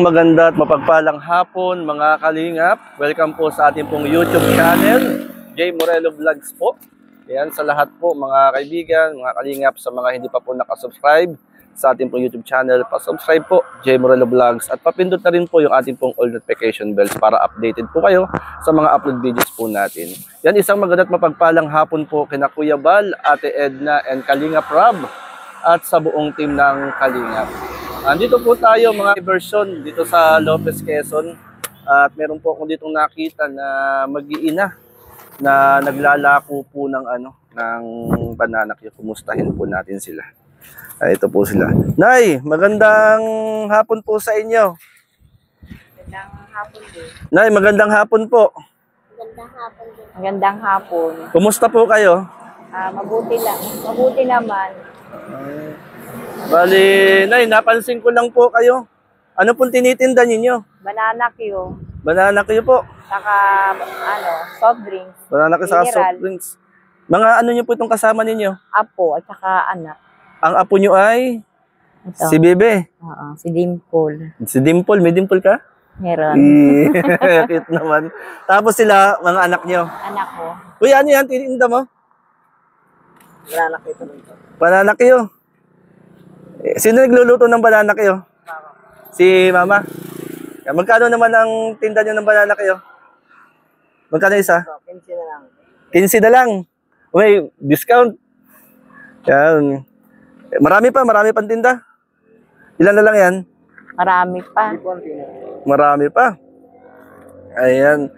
Maganda at mapagpalang hapon mga kalingap. Welcome po sa ating pong YouTube channel, J. Morelo Vlogs po. Ayan, sa lahat po mga kaibigan, mga kalingap, sa mga hindi pa po nakasubscribe sa ating pong YouTube channel, pa-subscribe po, J. Morelo Vlogs. At papindot na rin po yung ating pong all notification bells para updated po kayo sa mga upload videos po natin. Yan, isang maganda at mapagpalang hapon po kina Kuya Bal, Ate Edna, and Kalingap Rob at sa buong team ng Kalingap. Andito po tayo mga version dito sa Lopez, Quezon, at meron po akong ditong nakita na mag-iina na naglalako po ng banana. Kumustahin po natin sila. Ito po sila. Nay, magandang hapon po sa inyo. Magandang hapon din. Nay, magandang hapon po. Magandang hapon din. Magandang hapon. Kumusta po kayo? Mabuti lang. Mabuti naman. Bali, Nay, napansin ko lang po kayo. Ano pong tinitinda ninyo? Banana Q. Banana kayo po. Saka, soft drinks. Banana kayo sa Mineral. soft drinks. Mga ano nyo po itong kasama ninyo? Apo at saka anak. Ang apo nyo ay Ito. si Bebe. Oo, si Dimple. Si Dimple. May dimple ka? Meron. Cute naman. Tapos sila, mga anak nyo. Anak ko. Uy, ano yan? Tinitinda mo? Banana Q ito. Banana kayo. Sino nagluluto ng banana kayo? Si Mama. Yan, magkano naman ang tinda nyo ng banana kayo? Magkano isa? 15 na lang. 15 na lang. May discount. Yan. Marami pang tinda. Ilan na lang yan? Marami pa. Marami pa. Ayan.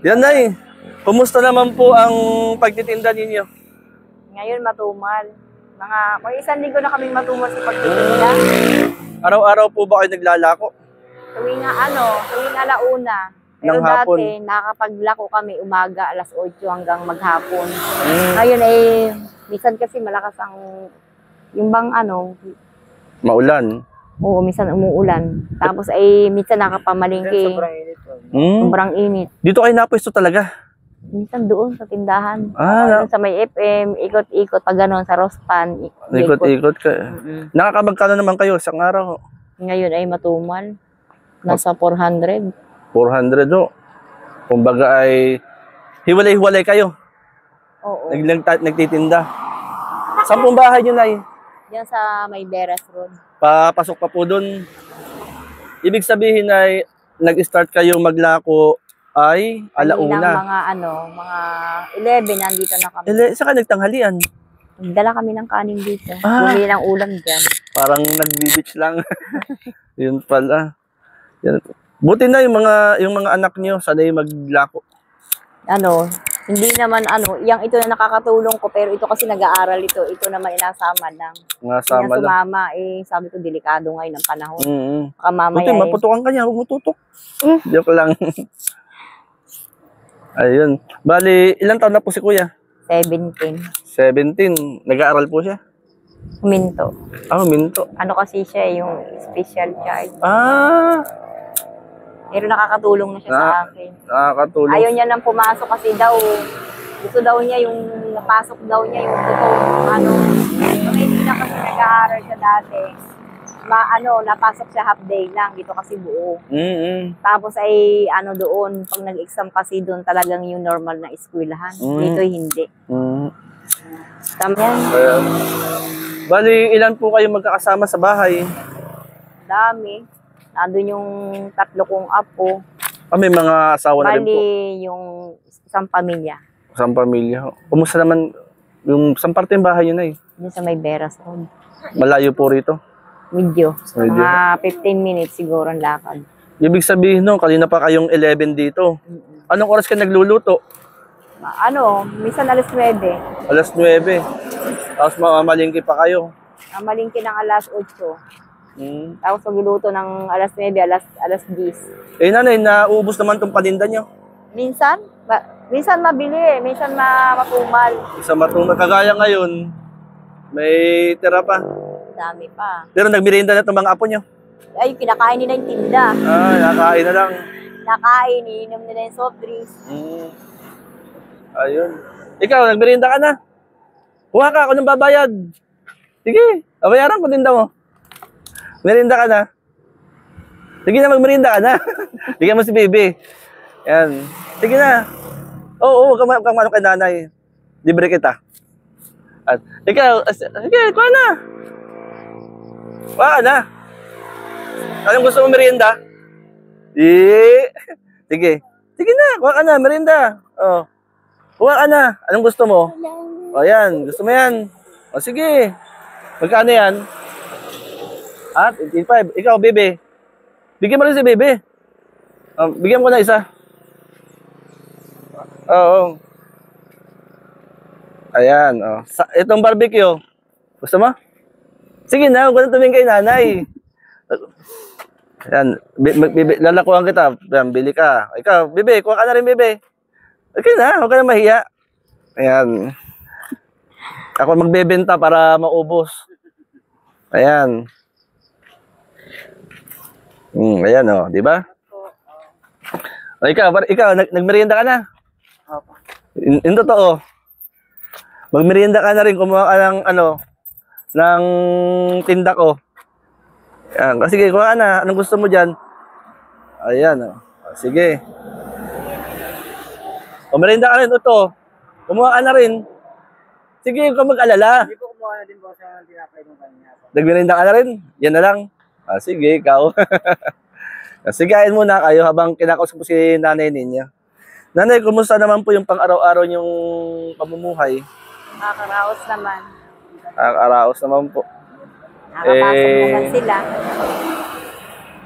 Yan, Nay. Kumusta naman po ang pagtitinda ninyo? Ngayon matumal. May isang linggo na kaming matumal sa pagtitinda. Araw-araw po ba kayo naglalako? Tuwing alauna. Pero Ng hapon. dati, nakapaglako kami umaga, alas 8 hanggang maghapon. Ngayon minsan kasi malakas yung Maulan. oo, minsan umuulan. Tapos minsan nakapamalingki. Sobrang init. Dito kayo napwesto talaga? Minsan doon sa tindahan. Ah, Doon sa may FM, ikot-ikot pa gano'n sa Rospan. Ikot-ikot ka. Nakakabagkano naman kayo isang araw? Ngayon ay matumal. Nasa 400. 400 o. Kumbaga ay hiwalay-hiwalay kayo. Oo. Nagtitinda. Saan pong bahay nyo, Nay? Diyan sa may Beras Road. Papasok pa po doon. Ibig sabihin ay nag-start kayo maglako ay alauna. Mga 11 nandito na kami. Saka nagtanghalian. Nagdala kami ng kanin dito. Ah. Bumili ng ulam dyan. Parang nag-beach lang. Yun pala. Yan. Buti na yung mga anak niyo sanay maglako. Hindi naman ito na nakakatulong ko, pero ito kasi nag-aaral ito. Ito naman inasama lang. Nasama lang. Sumama, sabi ko delikado ngayon ang panahon. Baka Buti, mamaya maputukan ka niya. Huwag mo tutok. Joke lang. Ayun. Bali, ilang taon na po si Kuya? 17. 17. Nag-aaral po siya? Huminto. Huminto. Kasi siya yung special child. Pero nakakatulong na siya sa akin. Nakakatulong. Ayaw niya nang pumasok kasi gusto daw niya yung napasok daw niya yung totoo. Hindi na kasi nag-aaral siya dati. Napasok siya half day lang, dito kasi buo. Tapos doon, pag nag-exam kasi doon talagang yung normal na eskwelahan. Dito hindi. Tama yan. Bali, ilan po kayo magkakasama sa bahay? Dami. Nandun yung 3 kong apo. May mga asawa na rin po. Bali, yung isang pamilya. Isang pamilya. Kumusta naman saan parte yung bahay yun, Nay? Doon sa may Beras Road. Malayo po rito. Medyo. Mga 15 minutes siguro ang lakad. Ibig sabihin kanina pa kayong 11 dito. Anong oras ka nagluluto? Minsan alas 9. Alas 9. Tapos mamamalingki pa kayo. Malingki ng alas 8. Tapos magluluto ng alas 9, alas 10. Nanay, nauubos naman tong paninda nyo. Minsan mabili, minsan matumal. Isa matumal. Kagaya ngayon, may tira pa. Dami pa. Pero nagmerienda na itong mga apo nyo. Kinakain nila yung tinda. Nakain na lang. Nakain, iniinom nila yung soft drinks. Ayun. Ikaw, nagmerienda ka na. Kuha ka, ako nang babayad. Sige, babayaran ko din daw mo. Merienda ka na. Sige na, magmerienda ka na. Bigyan mo si Bebe. Yan. Sige na. Oo, huwag kang manok kay nanay. Libre kita. At ikaw, sige, kuha na. Kuha na. Anong gusto mo merienda? Sige. Sige na, kuha ka na, merienda. Oh. Kuha ka na. Anong gusto mo? O yan, gusto mo yan. O sige. Magkano yan? At 85. Ikaw, Bebe. Bigyan mo rin si Bebe. Bigyan ko na isa. Oo. Ayan. Oh. Itong barbecue. Gusto mo? Sige na, huwag na tumingin kay nanay. Ayan. Lalakuhan kita. Ayan, bili ka. Ikaw, Bebe, kuha ka na rin, Bebe. Okay na, huwag ka na mahiya. Ayan. Ako magbebenta para maubos. Ayan. Ayan di ba? O, ikaw, nagmerienda ka na? Opo. In totoo. Magmerienda ka na rin, kumuha ka ng tinda ko. Ayan, sige, kuha ka na. Anong gusto mo dyan? Ayan, sige. O, merienda ka rin, ito. Kumuha ka na rin. Sige, huwag kang mag-alala. Hindi po kumuha na din po sa tinapay ng kanya. Nagmerienda ka na rin? Yan na lang. Sige, ikaw. Sigain muna kayo habang kinakausap ko si nanay ninyo. Nanay, kumusta naman po yung pang-araw-araw yung pamumuhay? Nakakaraos naman. Nakakaraos naman po. Nakakapasok naman sila.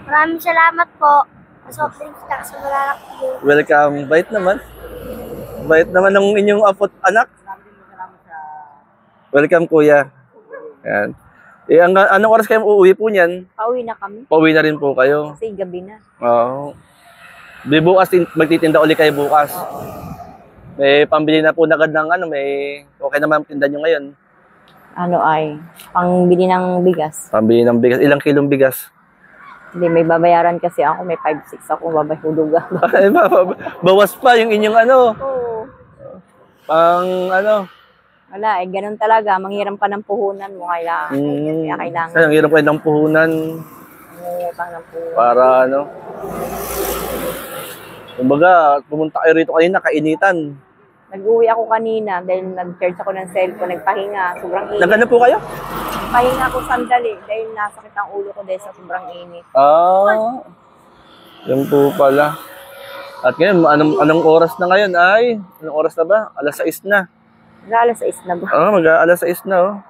Maraming salamat po. Soft drinks na sa malalak po. Welcome. Bait naman. Bait naman ng inyong anak. Welcome, kuya. Yan. Anong oras kayo uuwi po niyan? Pauwi na kami. Pauwi na rin po kayo. Kasi gabi na. Oo. Di bukas, magtitinda uli kayo bukas. May pambili na po agad ng may okay naman tinda nyo ngayon. Pangbili ng bigas. Pambili ng bigas. Ilang kilong bigas? Hindi, may babayaran kasi ako. May 5-6 ako. Babayhulog ako. Ay, bawas pa yung inyong Oo. pang Wala, ganun talaga. Manghiram pa ng puhunan mo. Kaya kailangan. Ang hirap kayo ng puhunan Mangutang ng puhunan. para kumbaga, pumunta kayo rito kanina, kainitan. Nag-uwi ako kanina dahil nag-charge ako ng cellphone. Nagpahinga. Sobrang init. Nagano po kayo? Pahinga ako sandali dahil nasakit ang ulo ko dahil sa sobrang init. Yan po pala. At ngayon, anong oras na ngayon ay? Anong oras na ba? Alas 6 na. Alas 6 na ba? Mag-alas 6 na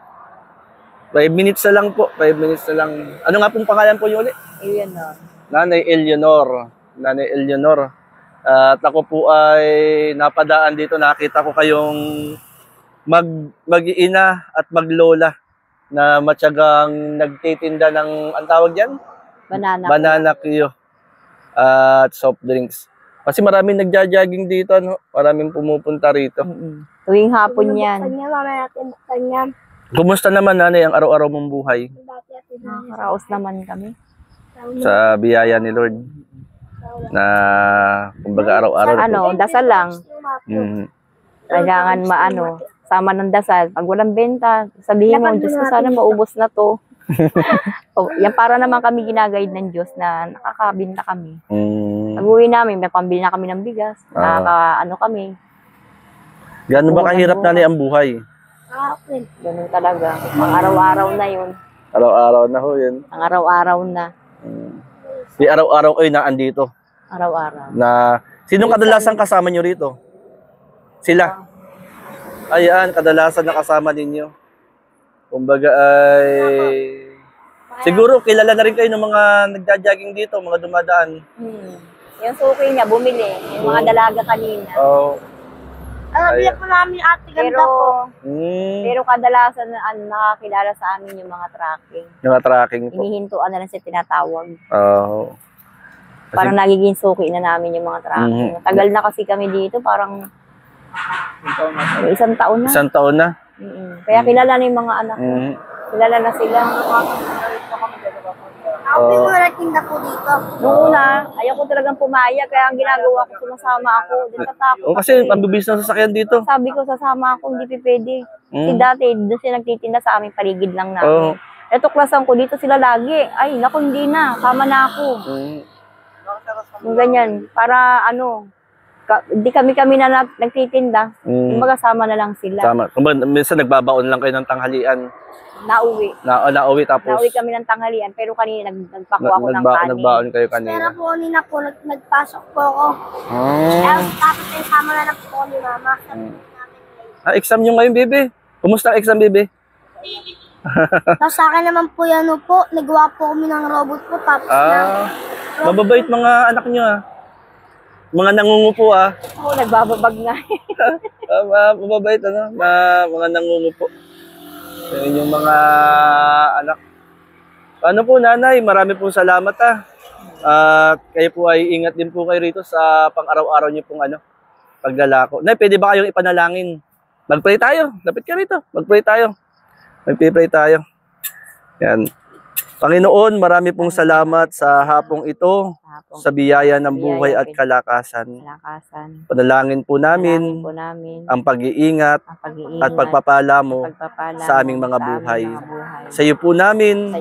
5 minutes na lang po. 5 minutes na lang. Ano nga pong pangalan po yun ulit? Ayun na. Nanay Eleanor. Nanay Eleanor. At ako po ay napadaan dito. Nakita ko kayong mag-iina at maglola na matyagang nagtitinda ng, ang tawag dyan? Banana Q. At soft drinks. Kasi maraming nagja-jogging dito. Maraming pumupunta rito. Tuwing hapon yan. Buksan niya, mamaya natin buksan niya. Kumusta naman, nanay, ang araw-araw mong buhay? Nakakaraos naman kami. Sa biyaya ni Lord na kumbaga araw-araw Dasal lang. Mhm. Kailangan sama ng dasal. Pag walang benta, sabihin mo, Diyos ko, sana maubos na to. Yan para naman kami ginagayad ng Diyos na nakakabinta kami. Pag-uwi namin, may pambili na kami ng bigas. Kami. Gano'n ba kahirap, nanay, ang buhay? Ganun talaga. Ang araw-araw na yun. Araw-araw na ho yun. Ang araw-araw na. Di araw-araw kayo na andito. Araw-araw. Sinong kadalasan kasama nyo rito? Sila? Ayan, kadalasan na kasama ninyo. Kumbaga ay... Siguro kilala na rin kayo ng mga nagja-jogging dito, mga dumadaan. Yung suki niya, bumili. Yung mga dalaga kanina. Bili po namin ate ganda po. Pero kadalasan nakakilala sa amin yung mga tracking. Yung tracking po. Inihintuan na lang siya tinatawag. Kasi- Parang nagiging suki na namin yung mga tracking. Tagal na kasi kami dito, parang isang taon na. Isang taon na. Kaya kilala na yung mga anak ko. Kilala na sila. Ako din mo nagtinda po dito. Noong una, ayaw ko talagang pumayag. Kaya ang ginagawa ko, sumasama ako. Di tatakot. Kasi pambibis ng sasakyan dito. Sabi ko, sasama ako, hindi pwede. Si dati, doon siya nagtitinda sa aming paligid lang namin. Eto klasan ko, dito sila lagi. Ay, naku, hindi na. Sama na ako. Yung ganyan. Para ano, di kami na nagtitinda. Kumbaga sama na lang sila. Tama. Kumbaga, minsan nagbabaon lang kayo ng tanghalian. Nauwi. Nauwi tapos Nauwi kami ng tanghalian, pero kanina nagpakuha ako ng kanin. nagbaon kayo Pero kanina. po, kanina po, nagpasok po ako. Tapos ay sama na lang po ni mama. Exam nyo ngayon, bebe. Kumusta ang exam, bebe? Tapos sa akin naman po yan po, nagawa po kami ng robot po. Tapos Mababait mga anak nyo, Mga nangungupo, Oo, nagbababag na. Mababait, mga nangungupo. Yan yung mga anak. Ano po, nanay, marami pong salamat, At kayo po ay ingat din po kayo rito sa pang-araw-araw niyo pong paglalako. Nay, pwede ba kayong ipanalangin? Mag-pray tayo. Lapit ka rito. Mag-pray tayo. Mag-pray tayo. Yan. Panginoon, marami pong salamat sa hapong ito, sa biyaya ng buhay at kalakasan. Panalangin po namin ang pag-iingat at pagpapala mo sa aming mga buhay. Sa iyo po namin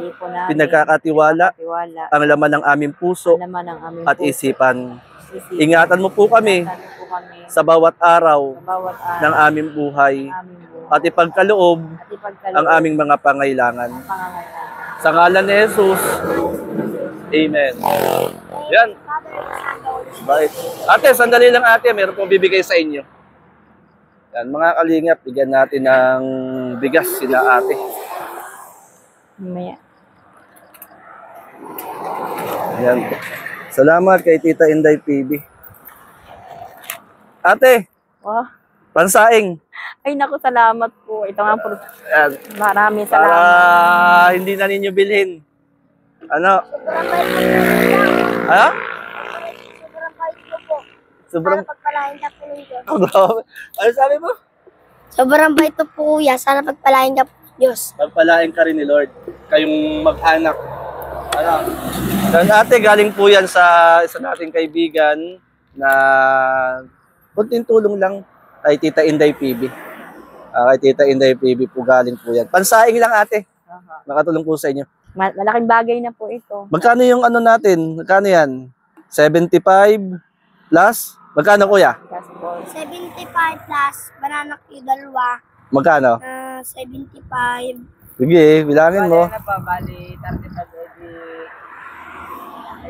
pinagkakatiwala ang laman ng aming puso at isipan. Ingatan mo po kami sa bawat araw ng aming buhay at ipagkaloob ang aming mga pangailangan. Sa ngalan ni Jesus, Amen. Yan. Bait. Ate, sandali lang ate, meron pong bibigay sa inyo. Yan, mga kalingap, bigyan natin ng bigas sila ate. Mamaya. Yan. Salamat kay Tita Inday PB. Ate, Wow. pansaing. Ay, naku, salamat po. Ito nga po. Yan. Maraming Para salamat. hindi na ninyo bilhin. Ano? Ha? sobrang bait ko po. Sobrang... Sana pagpalain ka po ng Diyos. Ano sabi mo? Sobrang bait ko po kuya. Sana pagpalain ka po ng Diyos. Pagpalain ka rin ni Lord. Kayong mag-anak. Ano? Dan ate, galing po yan sa isa nating kaibigan na kunting tulong lang kay Tita Inday PB. Kay Tita Inday PB po galing po yan. Pansaing lang ate. Nakatulong po sa inyo. Malaking bagay na po ito. Magkano yung natin? Magkano yan? 75 plus? Magkano kuya? Yes, po. 75 plus banana Q dalawa. Magkano? 75. Sige, bilangin mo. Bali, 35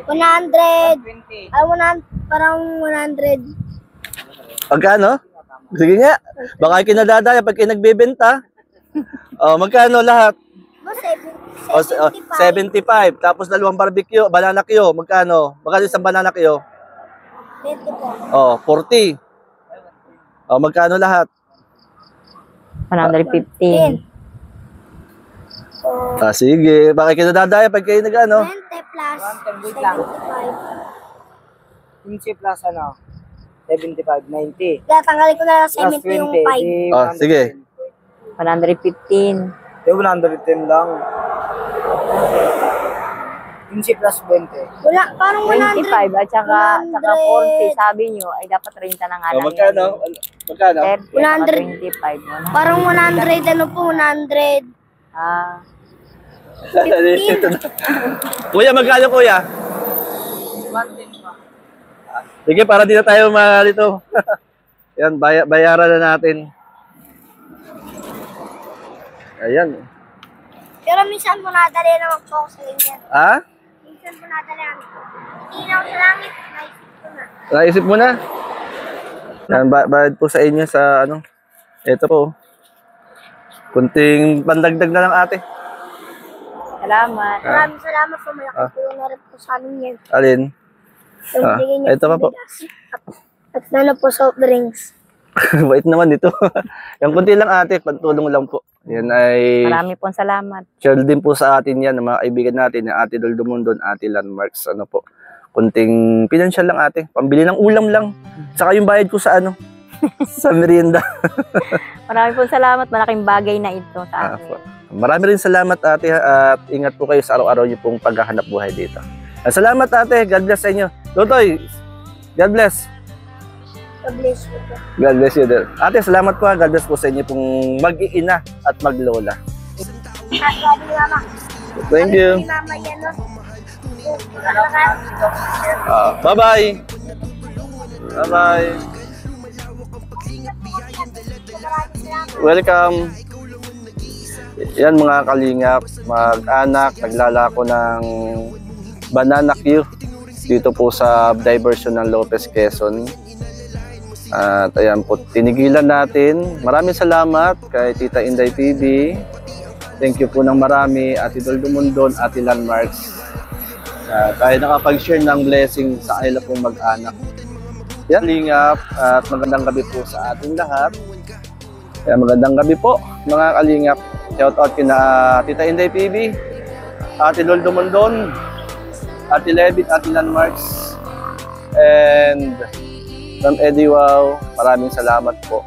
100. 20. Ay, 100. Parang 100. Magkano? Sige nga. Baka kinadadaya pag nagbebenta. Magkano lahat? Mo, 75. Tapos dalawang barbecue, banana Q. Magkano? Magkano isang banana Q? 20 po. 40. Magkano lahat? 115. Sige. Baka kinadadaya pag kayo 20 plus 75. 15 plus 75, 90. Kaya tanggalin ko na lang Plus 70 yung 5. Sige. 115. 110 lang. 15 plus 20. Wala, parang 25 100. at saka 40, sabi nyo, ay dapat 30 na nga lang. Magkano? Magkano? 30 at 100. 25. Parang 100, ano po, 100. Ah, Kuya, magkano kuya? Sige, para di na tayo dito. Yan, bayaran na natin. Ayan. Pero minsan po nadali naman po ako sa ganyan. Ha? Minsan po nadali naman. Inaw sa langit, naisip ko na. Naisip mo na? Yan, bayad po sa inyo sa Ito po. Kunting pandagdag na lang ate. salamat. Maraming salamat po, malaking tulong na rin po sa amin yan. Alin? Yung bigay niyo ito pa po. bigas. At ano po, soft drinks. Bait naman dito. Yung kunti lang ate, pantulong lang po. Yan ay Marami pong salamat. share din po sa atin yan, ng mga kaibigan natin, na Ate Dol Dumundon, Ate Landmarks, po. Kunting pinansyal lang ate, pambili ng ulam lang. Saka yung bayad ko sa sa merienda. Marami pong salamat. Malaking bagay na ito sa akin. Marami rin salamat ate at ingat po kayo sa araw-araw niyo pong paghahanap buhay dito. Salamat ate, God bless sa inyo. Totoy, God bless. God bless you po. God bless you din. Ate, salamat po. God bless po sa inyo pong mag-iina at maglola. At sabi ni Mama, Thank you. Si Mama yan, no? Bye-bye. Bye-bye. Welcome. Yan mga kalingap, mag-anak, naglalako ng banana Q dito po sa diversion ng Lopez, Quezon. At ayan po, tinigilan natin. Maraming salamat kay Tita Inday TV. Thank you po ng marami, Ate Dol Dumundon, Ate Landmarks. Tayo nakapag-share ng blessing sa kanila pong mag-anak. Yan, kalingap, at magandang gabi po sa ating lahat. Kaya magandang gabi po mga kalingap. Shout out kina Tita Inday TV, Ate Dol Dumundon, Ate Levit, Ate Landmarks, and Ma'am Eddie Wow. Maraming salamat po.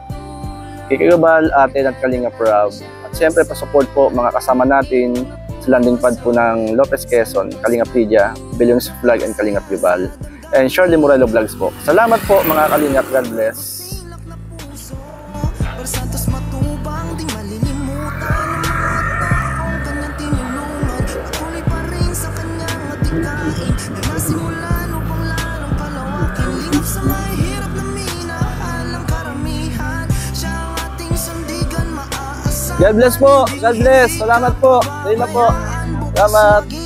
Kikigabal, Ate at Kalingap Rob. At siyempre pa-support po mga kasama natin sa landing pad po ng Lopez, Quezon, Kalingap Lydia, Billions Vlog and Kalingap Gibal, and Shirley Morelo Vlogs po. Salamat po mga Kalingap. God bless. God bless po. God bless. Salamat po. Dahil na po. Salamat.